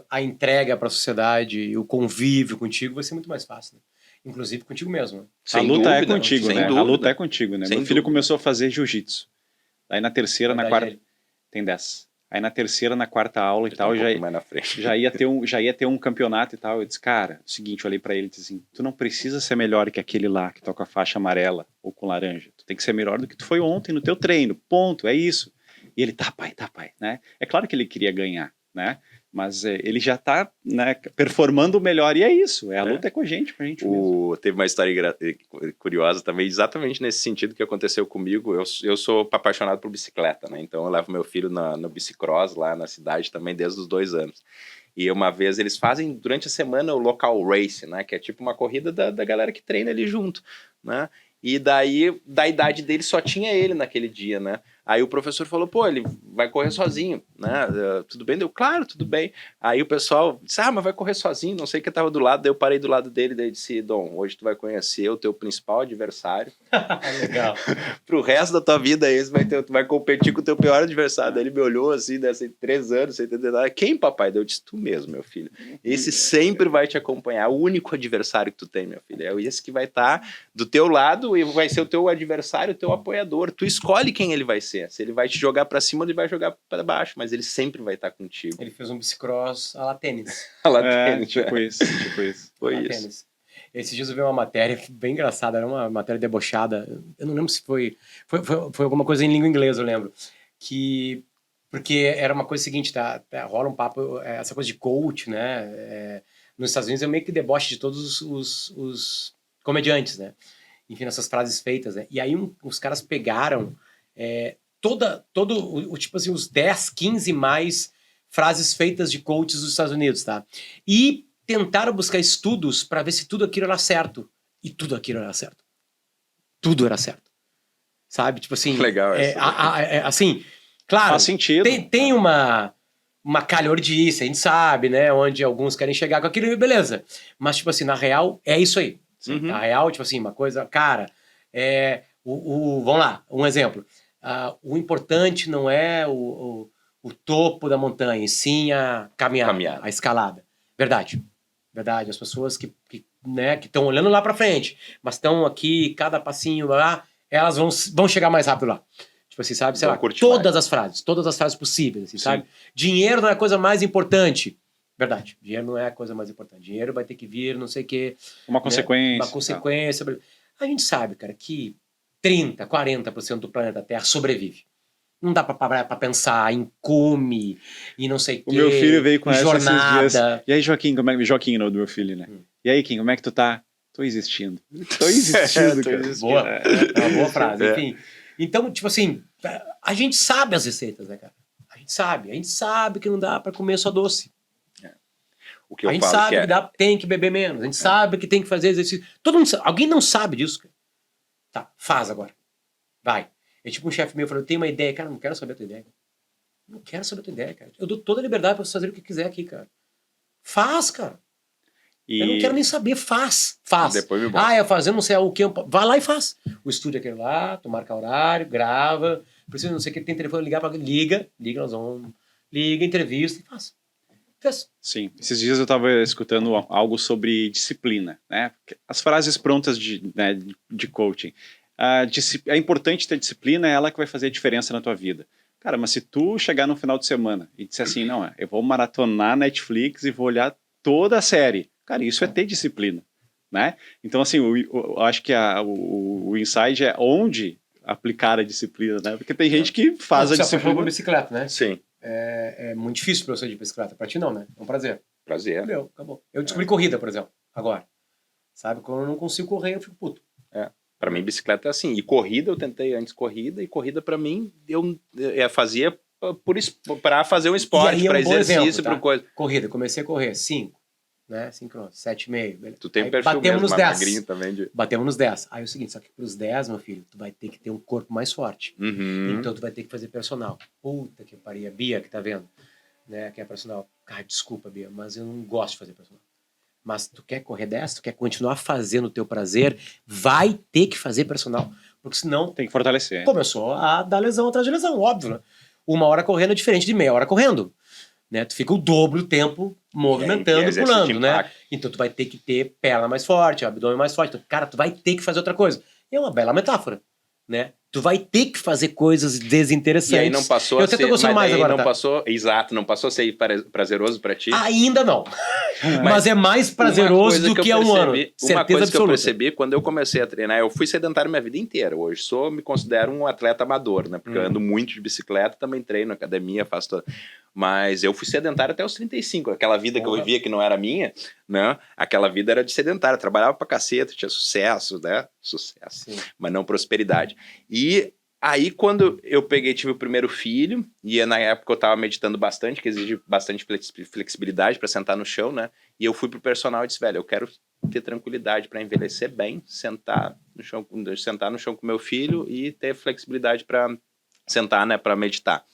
a entrega para a sociedade, o convívio contigo vai ser muito mais fácil, né? Inclusive contigo mesmo. Né? A luta é contigo, né? A luta é contigo, né? Meu filho começou a fazer jiu-jitsu. Aí na terceira, na quarta... Tem 10. Aí na terceira, na quarta aula e tal, já ia ter um campeonato e tal. Eu disse, cara, o seguinte, eu olhei pra ele e disse assim, tu não precisa ser melhor que aquele lá que tá com a faixa amarela ou com laranja. Tu tem que ser melhor do que tu foi ontem no teu treino, ponto, é isso. E ele, tá pai, né? É claro que ele queria ganhar, né? Mas ele já tá, né, performando melhor, e é isso, a luta é com a gente mesmo. Teve uma história curiosa também, exatamente nesse sentido que aconteceu comigo. Eu sou apaixonado por bicicleta, né? Então eu levo meu filho no bicicross lá na cidade também desde os 2 anos. E uma vez eles fazem durante a semana o local race, né? Que é tipo uma corrida da galera que treina ali junto, né? E daí, da idade dele, só tinha ele naquele dia, né? Aí o professor falou, pô, ele vai correr sozinho, né? Tudo bem? Deu, claro, tudo bem. Aí o pessoal disse, mas vai correr sozinho, não sei o que tava do lado. Daí eu parei do lado dele, daí disse, Dom, hoje tu vai conhecer o teu principal adversário. Legal. Pro resto da tua vida, tu vai competir com o teu pior adversário. Daí ele me olhou assim, desse 3 anos, sem entender nada. Quem, papai? Daí eu disse, tu mesmo, meu filho. Esse sempre vai te acompanhar, o único adversário que tu tem, meu filho. É esse que vai estar do teu lado e vai ser o teu adversário, o teu apoiador. Tu escolhe quem ele vai ser. Se ele vai te jogar pra cima ou ele vai jogar pra baixo, mas ele sempre vai estar contigo. Ele fez um bicicross à la tênis. Tipo isso. Foi isso. Tênis. Esses dias eu vi uma matéria bem engraçada, era uma matéria debochada. Eu não lembro se foi alguma coisa em língua inglesa, eu lembro. Porque era uma coisa seguinte, rola um papo, essa coisa de coach, né? Nos Estados Unidos é meio que deboche de todos os comediantes, né? Enfim, essas frases feitas, né? E aí os caras pegaram tipo assim, os 10, 15 mais frases feitas de coaches dos Estados Unidos, tá? E tentaram buscar estudos para ver se tudo aquilo era certo. E tudo aquilo era certo. Tudo era certo. Sabe? Tipo assim... Legal assim, claro... Faz sentido. Tem uma calhordice, a gente sabe, né? Onde alguns querem chegar com aquilo, beleza. Mas, tipo assim, na real, é isso aí. Uhum. Na real, tipo assim, uma coisa... Cara, vamos lá, um exemplo. O importante não é o topo da montanha, e sim a caminhada, a escalada. Verdade. As pessoas que estão olhando lá para frente, mas estão aqui, cada passinho lá, elas vão chegar mais rápido lá. Tipo assim, sabe? Sei lá, todas as frases possíveis, assim, sabe? Dinheiro não é a coisa mais importante. Verdade. Dinheiro não é a coisa mais importante. Dinheiro vai ter que vir, não sei o quê. Uma consequência. Uma consequência. A gente sabe, cara, que 30%, 40% do planeta Terra sobrevive. Não dá pra pensar em come e não sei o quê. O meu filho veio com essa jornada. Esses dias. E aí, Joaquim, Joaquim, o nome do meu filho, né? E aí, Kim, como é que tu tá? Tô existindo. Tô existindo, cara. Boa. É uma boa frase. Enfim. Então, tipo assim, a gente sabe as receitas, né, cara? A gente sabe que não dá pra comer só doce. O que eu a gente falo sabe que tem que beber menos. A gente sabe que tem que fazer exercício. Todo mundo sabe. Alguém não sabe disso, cara. Tá, faz agora. Vai. É tipo um chefe meu falou, eu tenho uma ideia. Cara, não quero saber a tua ideia. Não quero saber a tua ideia, cara. Eu dou toda a liberdade pra você fazer o que quiser aqui, cara. Faz, cara. Eu não quero nem saber. Faz. Depois me bota. Eu fazer não sei o que. Vai lá e faz. O estúdio é aquele lá, tu marca horário, grava. Precisa não sei o que, tem telefone, ligar pra... Liga, nós vamos... Liga, entrevista e faz. Fez. Sim. Esses dias eu estava escutando algo sobre disciplina, né? As frases prontas de coaching. É importante ter disciplina, é ela que vai fazer a diferença na tua vida. Cara, mas se tu chegar no final de semana e disser assim, não, eu vou maratonar Netflix e vou olhar toda a série. Cara, isso é ter disciplina, né? Então, assim, eu acho que o insight é onde aplicar a disciplina, né? Porque tem gente que faz a disciplina... Você bicicleta, né? Sim. É muito difícil pra você de bicicleta. Pra ti não, né? É um prazer. Prazer. Meu, acabou. Eu descobri corrida, por exemplo, agora. Sabe? Quando eu não consigo correr, eu fico puto. Pra mim, bicicleta é assim. E corrida, eu tentei antes corrida. E corrida, pra mim, eu fazia pra fazer um esporte, pra exercício, pra coisa. Corrida, comecei a correr 5, né? 5 km, 7,5. Tu tem um perfil batemos mesmo, nos 10. magrinho também. Batemos nos 10. Aí é o seguinte, só que pros 10, meu filho, tu vai ter que ter um corpo mais forte. Uhum. Então tu vai ter que fazer personal. Puta que pariu. Bia, que tá vendo? Né? Que é personal. Cara, desculpa, Bia, mas eu não gosto de fazer personal. Mas tu quer correr 10, tu quer continuar fazendo o teu prazer, vai ter que fazer personal. Porque senão... Tem que fortalecer. Começou a dar lesão atrás de lesão, óbvio, né? 1 hora correndo é diferente de meia hora correndo. Né? Tu fica o dobro do tempo movimentando, pulando, né? Então tu vai ter que ter perna mais forte, abdômen mais forte. Então, cara, tu vai ter que fazer outra coisa. E é uma bela metáfora, né? Tu vai ter que fazer coisas desinteressantes. E aí não passou a ser... Eu gostando mais agora, não passou, exato, não passou a ser prazeroso pra ti? Ainda não. Mas é mais prazeroso do que há um ano. Uma coisa que eu percebi quando eu comecei a treinar, eu fui sedentário minha vida inteira. Hoje me considero um atleta amador, né? Porque eu ando muito de bicicleta, também treino, academia, faço tudo. Mas eu fui sedentário até os 35. Aquela vida que eu vivia que não era minha, né? Aquela vida era de sedentário. Trabalhava pra caceta, tinha sucesso, né? Sucesso. Sim. Mas não prosperidade. E aí, quando eu tive o primeiro filho, e na época eu tava meditando bastante, que exige bastante flexibilidade para sentar no chão, né? E eu fui pro personal e disse, velho, eu quero ter tranquilidade para envelhecer bem, sentar no chão com meu filho e ter flexibilidade para sentar, né? Para meditar.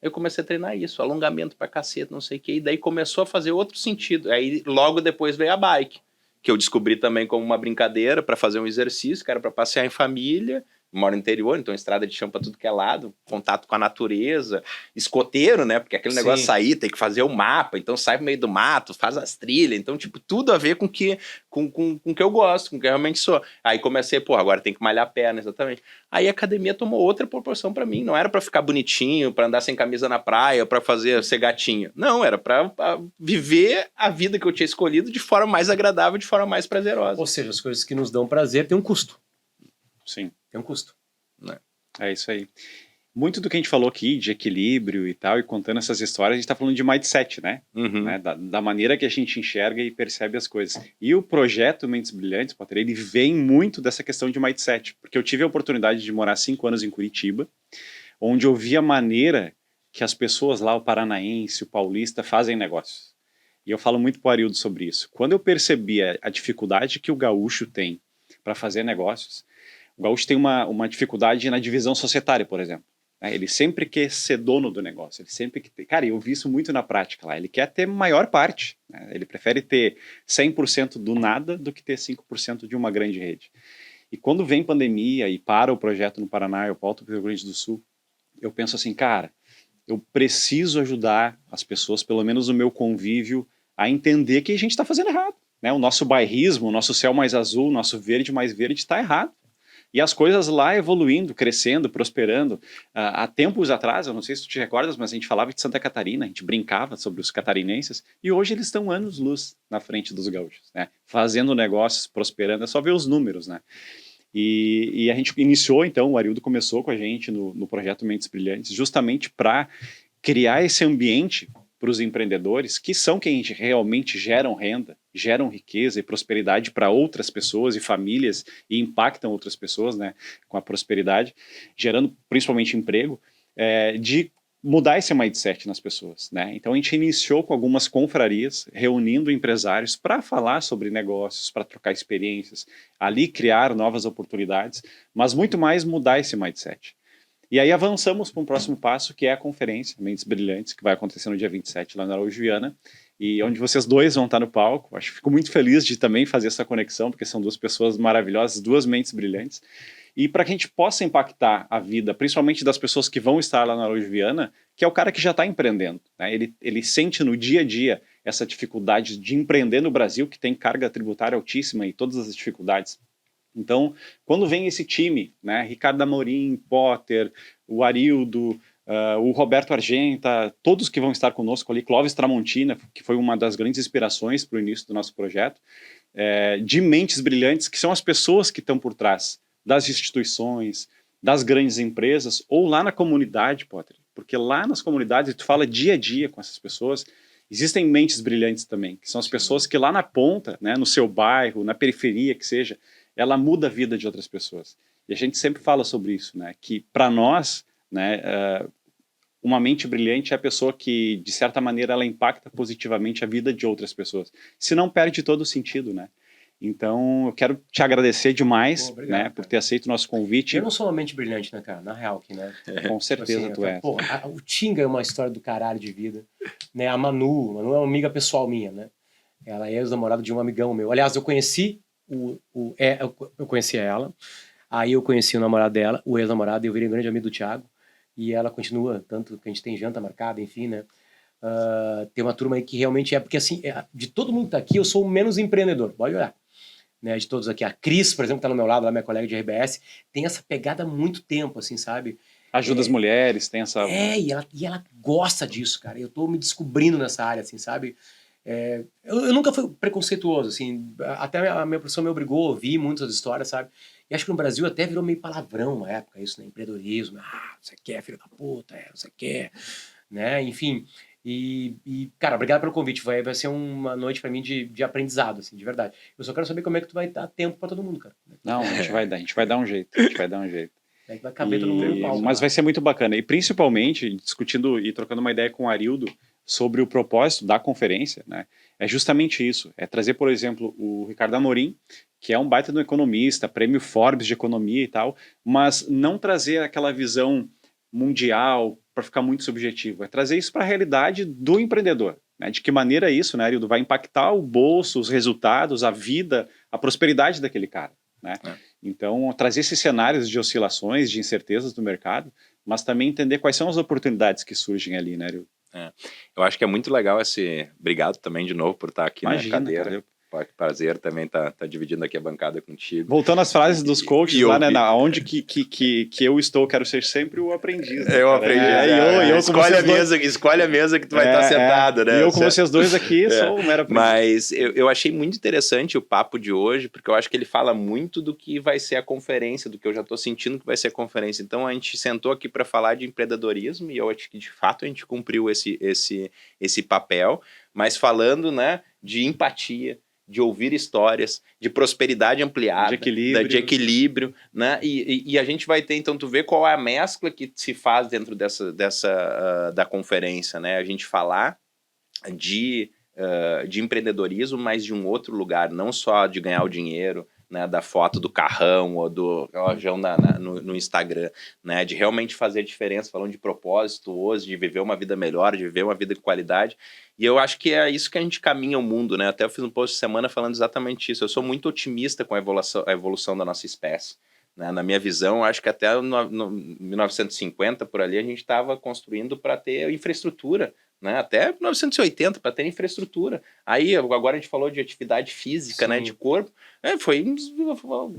Eu comecei a treinar isso, alongamento pra caceta, não sei o que, e daí começou a fazer outro sentido. Aí logo depois veio a bike, que eu descobri também como uma brincadeira para fazer um exercício, que era para passear em família, moro no interior, então estrada de chão pra tudo que é lado, contato com a natureza, escoteiro, né? Porque aquele negócio de sair, tem que fazer o mapa, então sai pro meio do mato, faz as trilhas, então, tipo, tudo a ver com o que eu gosto, com o que eu realmente sou. Aí comecei, pô, agora tem que malhar a perna, exatamente. Aí a academia tomou outra proporção pra mim, não era pra ficar bonitinho, pra andar sem camisa na praia, pra ser gatinho. Não, era pra viver a vida que eu tinha escolhido de forma mais agradável, de forma mais prazerosa. Ou seja, as coisas que nos dão prazer têm um custo. Sim. Tem um custo. É isso aí. Muito do que a gente falou aqui, de equilíbrio e tal, e contando essas histórias, a gente está falando de mindset, né? Uhum. Né? Da maneira que a gente enxerga e percebe as coisas. E o projeto Mentes Brilhantes, Potter, ele vem muito dessa questão de mindset, porque eu tive a oportunidade de morar 5 anos em Curitiba, onde eu vi a maneira que as pessoas lá, o paranaense, o paulista, fazem negócios. E eu falo muito para o Arildo sobre isso. Quando eu percebi a dificuldade que o gaúcho tem para fazer negócios, o gaúcho tem uma dificuldade na divisão societária, por exemplo. Ele sempre quer ser dono do negócio. Ele sempre quer ter... Cara, eu vi isso muito na prática lá. Ele quer ter maior parte. Né? Ele prefere ter 100% do nada do que ter 5% de uma grande rede. E quando vem pandemia e para o projeto no Paraná, eu volto para o Rio Grande do Sul, eu penso assim, cara, eu preciso ajudar as pessoas, pelo menos o meu convívio, a entender que a gente está fazendo errado. Né? O nosso bairrismo, o nosso céu mais azul, o nosso verde mais verde está errado. E as coisas lá evoluindo, crescendo, prosperando. Há tempos atrás, eu não sei se tu te recordas, mas a gente falava de Santa Catarina, a gente brincava sobre os catarinenses, e hoje eles estão anos-luz na frente dos gaúchos, né? Fazendo negócios, prosperando, é só ver os números, né? E a gente iniciou, então, o Arildo começou com a gente no projeto Mentes Brilhantes, justamente para criar esse ambiente para os empreendedores, que são quem realmente geram renda, geram riqueza e prosperidade para outras pessoas e famílias e impactam outras pessoas, né, com a prosperidade, gerando principalmente emprego, de mudar esse mindset nas pessoas, né? Então a gente iniciou com algumas confrarias, reunindo empresários para falar sobre negócios, para trocar experiências, ali criar novas oportunidades, mas muito mais mudar esse mindset. E aí avançamos para um próximo passo, que é a conferência Mentes Brilhantes, que vai acontecer no dia 27 lá na Araújo Viana, e onde vocês dois vão estar no palco. Acho que fico muito feliz de também fazer essa conexão, porque são duas pessoas maravilhosas, duas mentes brilhantes. E para que a gente possa impactar a vida, principalmente das pessoas que vão estar lá na Araújo Viana, que é o cara que já está empreendendo. Né? Ele sente no dia a dia essa dificuldade de empreender no Brasil, que tem carga tributária altíssima e todas as dificuldades. Então, quando vem esse time, né, Ricardo Amorim, Potter, o Arildo, o Roberto Argenta, todos que vão estar conosco ali, Clóvis Tramontina, que foi uma das grandes inspirações para o início do nosso projeto, de mentes brilhantes, que são as pessoas que estão por trás das instituições, das grandes empresas, ou lá na comunidade, Potter, porque lá nas comunidades, tu fala dia a dia com essas pessoas, existem mentes brilhantes também, que são as pessoas que lá na ponta, né, no seu bairro, na periferia, que seja, ela muda a vida de outras pessoas. E a gente sempre fala sobre isso, né? Que para nós, né, uma mente brilhante é a pessoa que, de certa maneira, ela impacta positivamente a vida de outras pessoas. Se não perde todo o sentido, né? Então, eu quero te agradecer demais, obrigado, né, por ter aceito o nosso convite. Eu não sou uma mente brilhante, né, cara? Na real, aqui, né? Com certeza assim, tu é. Porra, o Tinga é uma história do caralho de vida. Né? A Manu é uma amiga pessoal minha, né? Ela é ex-namorada de um amigão meu. Aliás, eu conheci eu conheci ela, aí eu conheci o namorado dela, o ex-namorado, e eu virei um grande amigo do Thiago, e ela continua, tanto que a gente tem janta marcada, enfim, né? Tem uma turma aí que realmente porque assim, de todo mundo que tá aqui, eu sou o menos empreendedor, pode olhar. Né, de todos aqui. A Cris, por exemplo, que tá no meu lado, lá, minha colega de RBS, tem essa pegada há muito tempo, assim, sabe? Ajuda as mulheres, tem essa... E ela gosta disso, cara. Eu tô me descobrindo nessa área, assim, sabe? Eu nunca fui preconceituoso, assim, até a minha professora me obrigou a ouvir muitas histórias, sabe? E acho que no Brasil até virou meio palavrão uma época, isso, né? Empreendedorismo, você quer, filho da puta, você quer, né? Enfim, cara, obrigado pelo convite, vai ser uma noite pra mim de aprendizado, assim, de verdade. Eu só quero saber como é que tu vai dar tempo pra todo mundo, cara. Não, a gente vai dar um jeito, a gente vai dar um jeito. Vai caber todo mundo no palco. Mas vai ser muito bacana, e principalmente, discutindo e trocando uma ideia com o Arildo, sobre o propósito da conferência, né? É justamente isso, é trazer, por exemplo, o Ricardo Amorim, que é um baita do economista, prêmio Forbes de economia e tal, mas não trazer aquela visão mundial para ficar muito subjetivo, é trazer isso para a realidade do empreendedor, né? De que maneira isso, né, Arildo, vai impactar o bolso, os resultados, a vida, a prosperidade daquele cara, né? Então, trazer esses cenários de oscilações, de incertezas do mercado, mas também entender quais são as oportunidades que surgem ali, né, Ariel? Eu acho que é muito legal esse... Obrigado também de novo por estar aqui na cadeira. Cara. Prazer também tá dividindo aqui a bancada contigo. Voltando às frases dos coaches lá, né? Onde que eu estou, quero ser sempre o aprendiz. Né, eu aprendi. Escolhe a mesa que tu vai estar sentado, né? E eu com vocês dois aqui sou um mero aprendiz. Mas eu achei muito interessante o papo de hoje, porque eu acho que ele fala muito do que vai ser a conferência, do que eu já estou sentindo que vai ser a conferência. Então a gente sentou aqui para falar de empreendedorismo e eu acho que de fato a gente cumpriu esse papel, mas falando, né, de empatia, de ouvir histórias, de prosperidade ampliada, de equilíbrio, né? E a gente vai ter, então, tu vê qual é a mescla que se faz dentro da conferência, né? A gente falar de empreendedorismo, mas de um outro lugar, não só de ganhar o dinheiro, né, da foto do carrão ou do lojão no Instagram, né, de realmente fazer diferença, falando de propósito hoje, de viver uma vida melhor, de viver uma vida de qualidade. E eu acho que é isso que a gente caminha o mundo, né? Até eu fiz um post semana falando exatamente isso. Eu sou muito otimista com a evolução da nossa espécie. Né? Na minha visão, acho que até no 1950, por ali, a gente estava construindo para ter infraestrutura, né? Até 1980, para ter infraestrutura. Aí, agora a gente falou de atividade física, né? De corpo.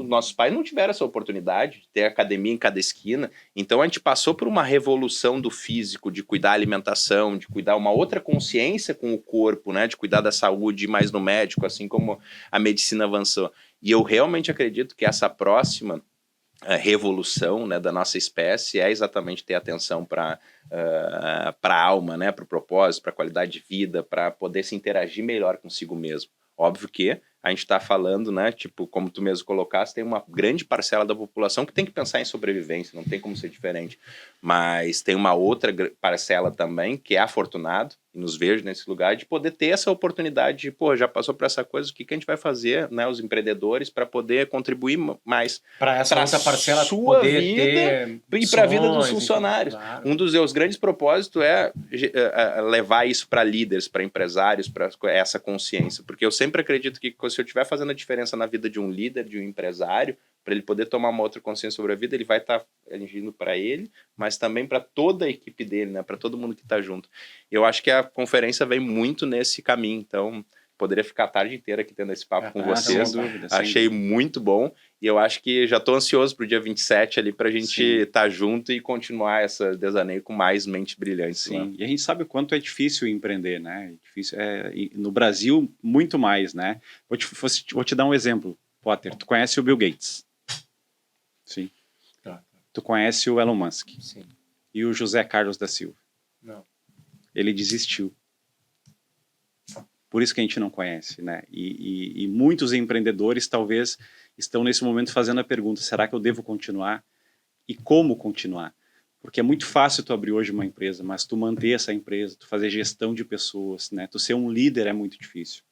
Nossos pais não tiveram essa oportunidade de ter academia em cada esquina. Então, a gente passou por uma revolução do físico, de cuidar da alimentação, de cuidar uma outra consciência com o corpo, né? De cuidar da saúde, ir mais no médico, assim como a medicina avançou. E eu realmente acredito que essa próxima revolução, né, da nossa espécie é exatamente ter atenção para a alma, né, para o propósito, para a qualidade de vida, para poder se interagir melhor consigo mesmo. Óbvio que a gente está falando, né, tipo, como tu mesmo colocaste, tem uma grande parcela da população que tem que pensar em sobrevivência, não tem como ser diferente. Mas tem uma outra parcela também que é afortunado, e nos vejo nesse lugar, de poder ter essa oportunidade de, pô, já passou por essa coisa, o que a gente vai fazer, né, os empreendedores, para poder contribuir mais para essa outra parcela sua poder vida ter e para a vida dos sonhos, funcionários. enfim, claro. Um dos meus grandes propósitos é levar isso para líderes, para empresários, para essa consciência, porque eu sempre acredito que se eu estiver fazendo a diferença na vida de um líder, de um empresário, para ele poder tomar uma outra consciência sobre a vida, ele vai estar agindo para ele, mas também para toda a equipe dele, né? Para todo mundo que está junto. Eu acho que a conferência vem muito nesse caminho, então poderia ficar a tarde inteira aqui tendo esse papo com vocês. Sem dúvida. Achei muito bom e eu acho que já estou ansioso para o dia 27 ali para a gente estar junto e continuar essa desaneio com mais mentes brilhantes. Sim, né? E a gente sabe o quanto é difícil empreender, né? No Brasil, muito mais, né? Vou te dar um exemplo, Potter. Tu conhece o Bill Gates? Sim. Tu conhece o Elon Musk? Sim. E o José Carlos da Silva? Não. Ele desistiu. Por isso que a gente não conhece, né? E muitos empreendedores talvez estão nesse momento fazendo a pergunta, será que eu devo continuar? E como continuar? Porque é muito fácil tu abrir hoje uma empresa, mas tu manter essa empresa, tu fazer gestão de pessoas, né? Tu ser um líder é muito difícil.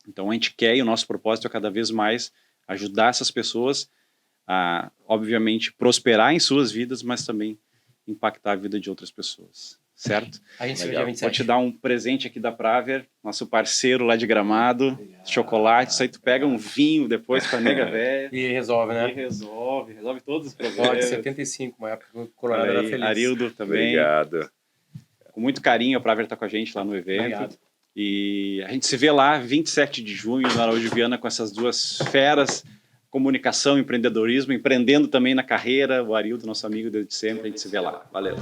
Então a gente quer, e o nosso propósito é cada vez mais ajudar essas pessoas a, obviamente, prosperar em suas vidas, mas também impactar a vida de outras pessoas. Certo? A gente se vê Legal. dia 27. Vou te dar um presente aqui da Praver, nosso parceiro lá de Gramado, chocolate, isso aí tu pega um vinho depois com a nega velha. E resolve, né? E resolve todos os Ó, de problemas. 75, uma época que o Colorado era feliz. Arildo também. Obrigado. Com muito carinho, a Praver está com a gente lá no evento. Obrigado. E a gente se vê lá 27 de junho na Araújo Viana com essas duas feras, comunicação, empreendedorismo, empreendendo também na carreira. O Arildo, nosso amigo desde sempre, a gente se vê lá. Valeu.